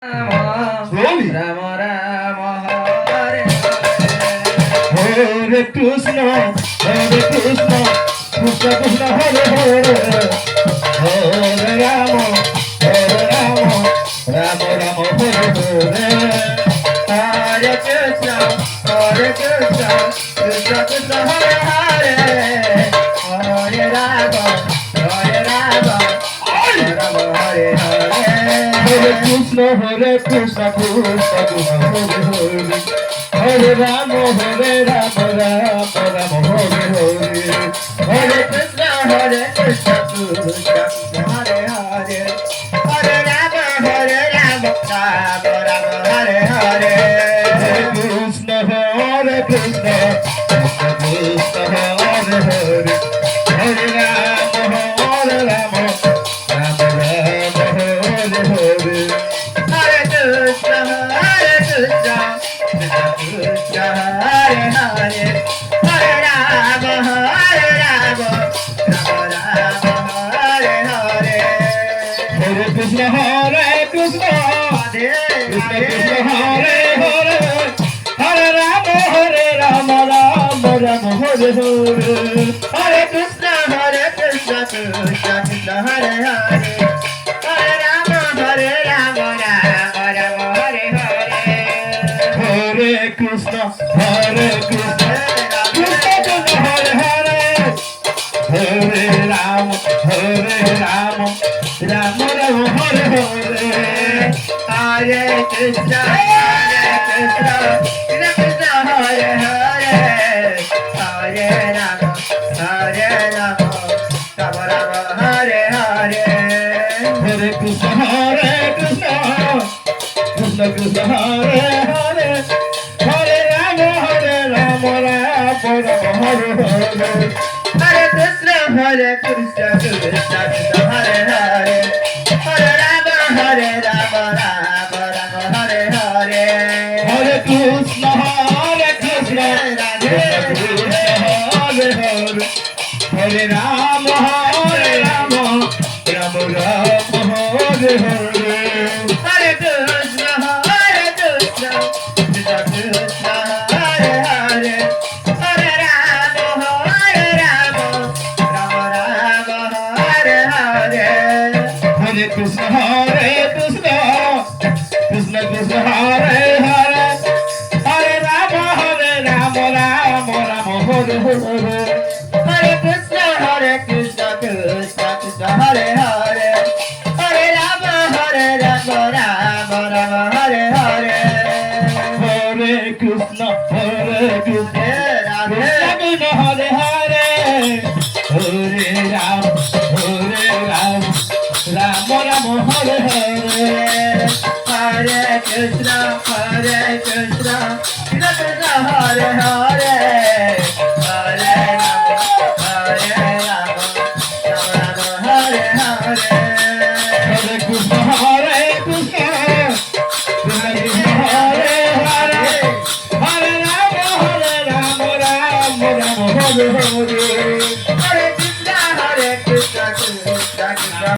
Ram Ram Hare Hare Krishna Krishna Krishna Hare Hare Hare Ram Ram Ram Hare Hare Hare Krishna Krishna Krishna Hare Hare Hare Ram Ram Ram Hare Hare Hare Krishna Krishna Krishna Hare Hare Hare Ram Ram Ram Hare Hare Hare Krishna Krishna Hare Hare Hare Ram Ram Ram Hare Hare Krishna Krishna Krishna Hare Hare Hare Ram Ram Ram Hare Hare Hare Krishna Krishna Krishna Hare Hare Hare Ram Ram Ram Hare Hare Hare Krishna Krishna Hare Krishna Krishna Hare Hare Hare Ram Ram Ram Hare Hare Hare Krishna Krishna Krishna Hare Hare Hare Ram Ram Ram Hare Hare Hare Krishna Krishna Krishna Krishna Hare Hare Hare Ram Ram Ram Hare Hare Hare Krishna Krishna Krishna Hare Hare Hare Ram Ram Ram Hare Hare Hare Krishna Krishna Krishna Krishna Hare Hare Hare Ram Ram Ram Hare Hare Hare Krishna Krishna Krishna Hare Hare Hare Ram Ram Ram Hare Hare Hare Krishna Krishna Krishna Hare Hare Hare Ram Ram Ram Ram Hare Hare Hare Krishna Krishna Krishna Hare Hare Hare Ram Ram Ram Hare Hare Hare Krishna Krishna Krishna Krishna Hare Hare Hare Ram Ram Ram Hare Hare Hare Krishna Krishna Krishna Hare Hare Hare Ram Ram Ram Hare Hare Hare Krishna Krishna Radhe Krishna Hare Hare Hare Ram Ram Ram Hare Hare Hare Krishna Krishna Krishna Hare Hare Hare Ram Ram Hare Hare Hare Krishna Krishna Krishna Krishna Hare Hare Hare Ram Ram Ram Hare Hare